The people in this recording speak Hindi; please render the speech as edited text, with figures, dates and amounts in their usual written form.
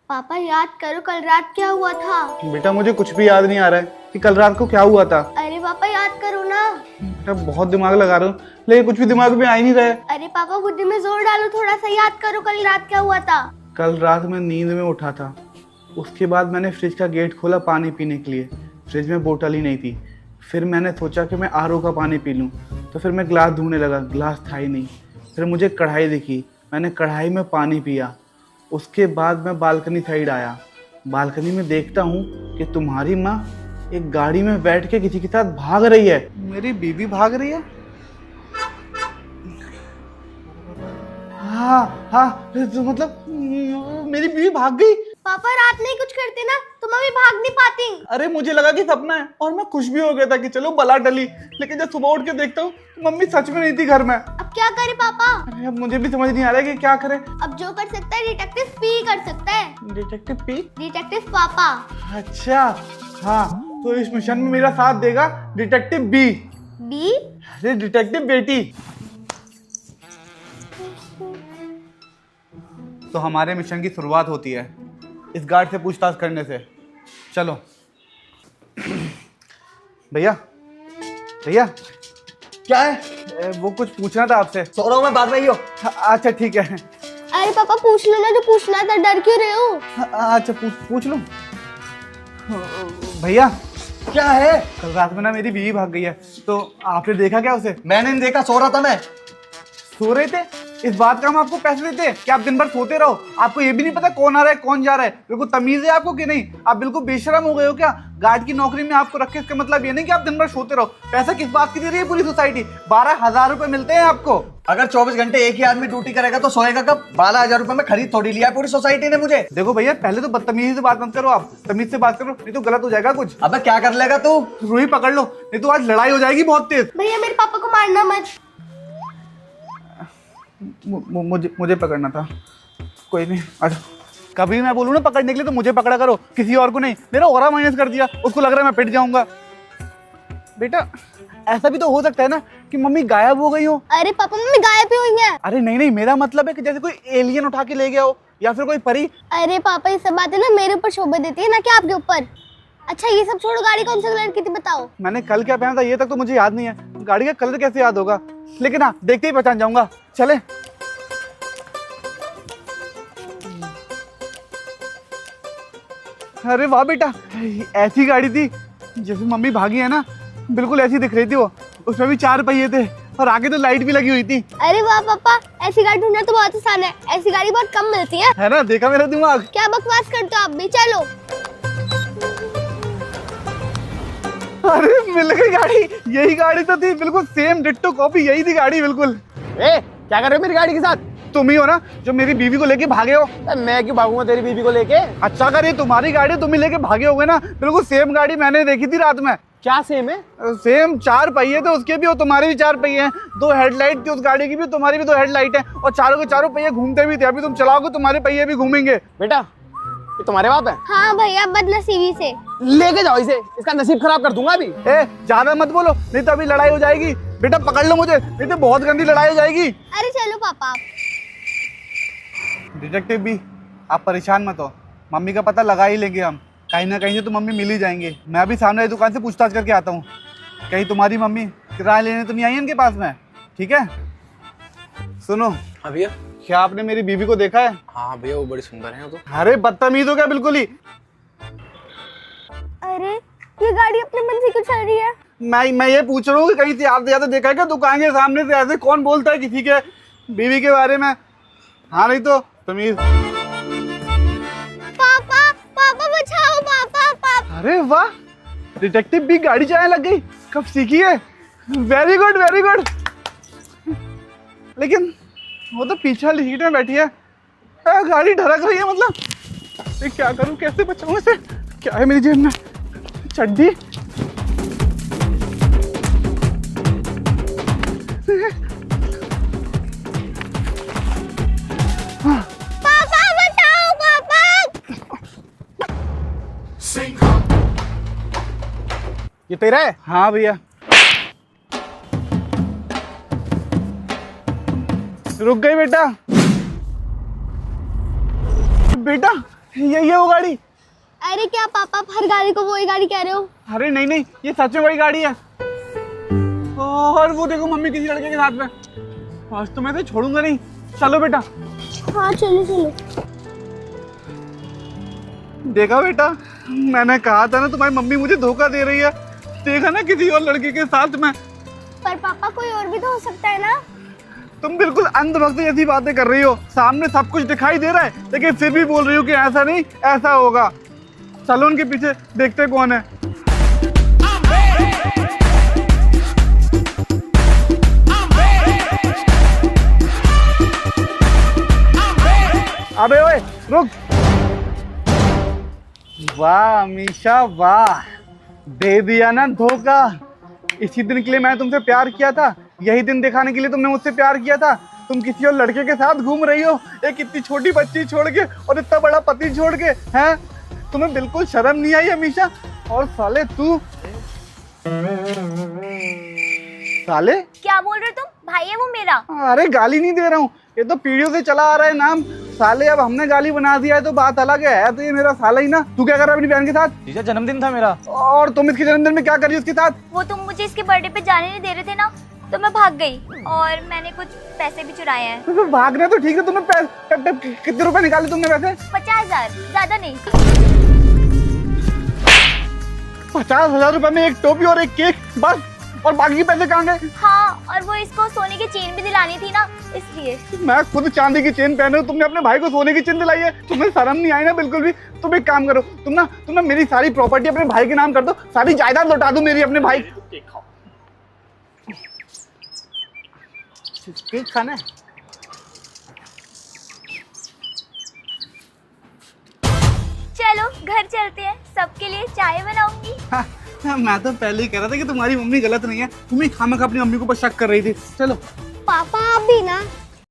पापा याद करो कल रात क्या हुआ था। बेटा मुझे कुछ भी याद नहीं आ रहा है कि कल रात को क्या हुआ था। अरे पापा याद करो ना। बेटा बहुत दिमाग लगा रहा हूँ लेकिन कुछ भी दिमाग में आ ही नहीं रहा है। अरे पापा बुद्धि में जोर डालो, थोड़ा सा याद करो कल रात क्या हुआ था। कल रात में नींद में उठा था, उसके बाद मैंने फ्रिज का गेट खोला पानी पीने के लिए। फ्रिज में बोतल ही नहीं थी। फिर मैंने सोचा कि मैं आरओ का पानी पी लूँ, तो फिर मैं गिलास ढूंढने लगा, गिलास था ही नहीं। फिर मुझे कढ़ाई दिखी, मैंने कढ़ाई में पानी पिया। उसके बाद मैं बालकनी साइड आया। बालकनी में देखता हूँ कि तुम्हारी माँ एक गाड़ी में बैठ के किसी के साथ भाग रही है। मेरी बीवी भाग रही है। हाँ हाँ, तो मतलब मेरी बीवी भाग गई। पापा रात में ही कुछ करते ना तो मम्मी भाग नहीं पाती। अरे मुझे लगा कि सपना है और मैं खुश भी हो गया था कि चलो बला टली, लेकिन जब सुबह उठ के देखता हूँ मम्मी सच में नहीं थी घर में। अब क्या करे पापा? अरे अब मुझे भी समझ नहीं आ रहा है कि क्या करें। अब जो कर सकता है डिटेक्टिव पी कर सकता है। Detective P? डिटेक्टिव पापा। अच्छा हाँ, तो इस मिशन में मेरा साथ देगा डिटेक्टिव बी। बी? अरे डिटेक्टिव बेटी। तो हमारे मिशन की शुरुआत होती है इस गार्ड से पूछताछ करने से। चलो भैया भैया क्या है? वो कुछ पूछना था आपसे। सो रहा हूँ मैं, बाद में ही हो। अच्छा ठीक है। अरे पापा पूछ लो ना जो पूछना था, डर क्यों रहे हो? अच्छा पूछ लूं। भैया क्या है? कल रात में ना मेरी बीवी भाग गई है, तो आपने देखा क्या उसे? मैंने नहीं देखा, सो रहा था मैं। सो रहे थे? इस बात का हम आपको पैसे देते हैं कि आप दिन भर सोते रहो? आपको ये भी नहीं पता कौन आ रहा है कौन जा रहा है? बिल्कुल तमीज है आपको कि नहीं? आप बिल्कुल बेशरम हो गए हो क्या? गार्ड की नौकरी में आपको रखे इसका मतलब ये नहीं कि आप दिन भर सोते रहो। पैसा किस बात की दे रही है पूरी सोसाइटी? 12,000 रुपए मिलते हैं आपको। अगर 24 घंटे एक ही आदमी ड्यूटी करेगा तो सोएगा कब? 12,000 रुपए में खरीद थोड़ी लिया पूरी सोसाइटी ने मुझे। देखो भैया पहले तो बदतमीजी से बात मत करो, आप तमीज से बात करो, नहीं तो गलत हो जाएगा कुछ। अबे क्या कर लेगा तू? रूही पकड़ लो, नहीं तो आज लड़ाई हो जाएगी बहुत तेज। भैया मेरे पापा को मारना मत। मुझे पकड़ना था। कोई नहीं, अच्छा कभी मैं बोलूँ ना पकड़ने के लिए तो मुझे पकड़ा करो, किसी और को नहीं। मेरा ऑरा माइनस कर दिया, उसको लग रहा है मैं पिट जाऊंगा। बेटा ऐसा भी तो हो सकता है ना कि मम्मी गायब हो गई हो। अरे पापा मम्मी गायब ही हुई हैं। अरे नहीं नहीं, मेरा मतलब है कि जैसे कोई एलियन उठा के ले गया हो या फिर कोई परी। अरे पापा ये सब बातें ना मेरे ऊपर शोभा देती है ना कि आपके ऊपर। अच्छा ये सब छोड़ो, गाड़ी कौन सी कलर की थी बताओ? मैंने कल क्या पहना था ये तक तो मुझे याद नहीं है। गाड़ी का कलर कैसे याद होगा, लेकिन हाँ देखते ही पहचान जाऊंगा। चले। अरे वाह बेटा, ऐसी गाड़ी थी जैसे मम्मी भागी है ना, बिल्कुल ऐसी दिख रही थी वो। उसमें भी 4 पहिए थे और आगे तो लाइट भी लगी हुई थी। अरे वाह पापा, ऐसी गाड़ी ढूंढना तो बहुत आसान है। ऐसी गाड़ी बहुत कम मिलती है ना? देखा मेरा दिमाग? क्या बकवास करते हो आप भी। चलो। अरे मिल गई गाड़ी। यही गाड़ी तो थी, बिल्कुल सेम डिट्टो कॉपी, यही थी गाड़ी बिल्कुल। क्या कर रहे हो मेरी गाड़ी के साथ? तुम ही हो ना जो मेरी बीवी को लेके भागे हो? मैं क्यों भागूंगा तेरी बीवी को लेके? अच्छा अगर ये तुम्हारी गाड़ी तुम ही लेके भागे होगे ना, बिल्कुल सेम गाड़ी मैंने देखी थी रात में। क्या सेम है? सेम 4 पहिए थे, उसके भी और तुम्हारे भी 4 पहिए हैं। 2 हेडलाइट थी उस गाड़ी की भी, तुम्हारी भी 2 हेडलाइट है, और चारों के चारों पहिए घूमते भी थे। अभी तुम चलाओगे तुम्हारे पहिए भी घूमेंगे। बेटा ये तुम्हारे बाप है? हाँ भैया बदनसीबी से। लेके जाओ इसे, इसका नसीब खराब कर दूंगा अभी। ज्यादा मत बोलो नहीं तो अभी लड़ाई हो जाएगी। बेटा पकड़ लो मुझे, नहीं तो बहुत गंदी लड़ाई हो जाएगी। अरे चलो पापा। डिटेक्टिव भी आप परेशान मत हो, मम्मी का पता लगा ही लेंगे हम। कहीं ना कहीं से तो मम्मी मिल ही जाएंगे। मैं अभी सामने वाली दुकान से पूछताछ करके आता हूँ, कहीं तुम्हारी मम्मी किराया लेने तो नहीं आई है इनके पास में। ठीक है? सुनो। हाँ भैया। क्या आपने मेरी बीवी को देखा है? हाँ भैया वो बड़ी सुंदर है तो। अरे बदतमीज हो क्या बिल्कुल ही? अरे ये गाड़ी अपने मन से क्यों चल रही है? मैं ये पूछ रहा हूँ कि कहीं से आते जाते देखा है क्या दुकान के सामने से? ऐसे कौन बोलता है किसी के बीवी के बारे में? हाँ नहीं तो तमीज। पापा पापा बचाओ पापा पापा। अरे वाह, डिटेक्टिव भी गाड़ी चलाने लग गई। कब सीखी है? Very good very good. लेकिन वो तो पीछे वाली सीट में बैठी है, गाड़ी ढरक रही है। मतलब क्या करूं, कैसे बचाऊं इसे? क्या है मेरी जेब में? चड्डी। पापा बचाओ पापा। ये तेरा है? हाँ भैया। रुक गई बेटा। बेटा यही है वो गाड़ी। अरे क्या पापा आप हर गाड़ी को वही गाड़ी कह रहे हो? अरे नहीं नहीं, ये सच में वही गाड़ी है। और वो देखो मम्मी किसी लड़के के साथ में। आज तो मैं तो छोड़ूंगा नहीं। चलो बेटा। हाँ चलो चलो। देखा बेटा, मैंने कहा था ना तुम्हारी मम्मी मुझे धोखा दे रही है। देखा ना किसी और लड़के के साथ में। पर पापा कोई और भी तो हो सकता है ना? तुम बिल्कुल अंधभक्त जैसी बातें कर रही हो। सामने सब कुछ दिखाई दे रहा है लेकिन फिर भी बोल रही हो कि ऐसा नहीं ऐसा होगा। चलो उनके पीछे देखते कौन है। अबे ओए रुक। वाह अमीशा वाह, दे दिया ना धोखा। इसी दिन के लिए मैंने तुमसे प्यार किया था, यही दिन दिखाने के लिए तुमने मुझसे प्यार किया था। तुम किसी और लड़के के साथ घूम रही हो, एक इतनी छोटी बच्ची छोड़ के और इतना बड़ा पति छोड़ के। हैं, तुम्हें बिल्कुल शर्म नहीं आई अमीशा? और साले तू, साले क्या बोल रहे हो तुम? भाई है वो मेरा। अरे गाली नहीं दे रहा हूँ, ये तो पीढ़ियों से चला आ रहा है नाम। साले अब हमने गाली बना दिया है तो बात अलग है। तो ये मेरा साला ही ना। तू क्या कर रहा है अपनी बहन के साथ? जीजा जन्मदिन था मेरा। और तुम इसके जन्मदिन में क्या कर रही हो उसके साथ? वो तुम मुझे इसके बर्थडे पे जाने नहीं दे रहे थे ना, तो मैं भाग गई और मैंने कुछ पैसे भी चुराए हैं। तो भागना तो ठीक है, तुमने कितने रुपए निकाले तुमने वैसे? 50,000, ज्यादा नहीं। 50,000 रुपए में एक टोपी और एक केक बस? और बाकी के पैसे कहाँ गए? हाँ, और वो इसको सोने की चेन भी दिलानी थी ना, इसलिए। मैं खुद चांदी की चेन पहने हूँ, तुमने अपने भाई को सोने की चेन दिलाई है। तुम्हें शर्म नहीं आई ना बिल्कुल भी? तुम एक काम करो, तुम ना मेरी सारी प्रॉपर्टी अपने भाई के नाम कर दो, सारी जायदाद लौटा दो मेरी अपने भाई। केक खाना है? चलो घर चलते हैं, सबके लिए चाय बनाऊंगी। मैं तो पहले ही कह रहा था कि तुम्हारी मम्मी गलत नहीं है, तुम ही खामखा अपनी मम्मी को बस शक कर रही थी। चलो। पापा आप भी ना।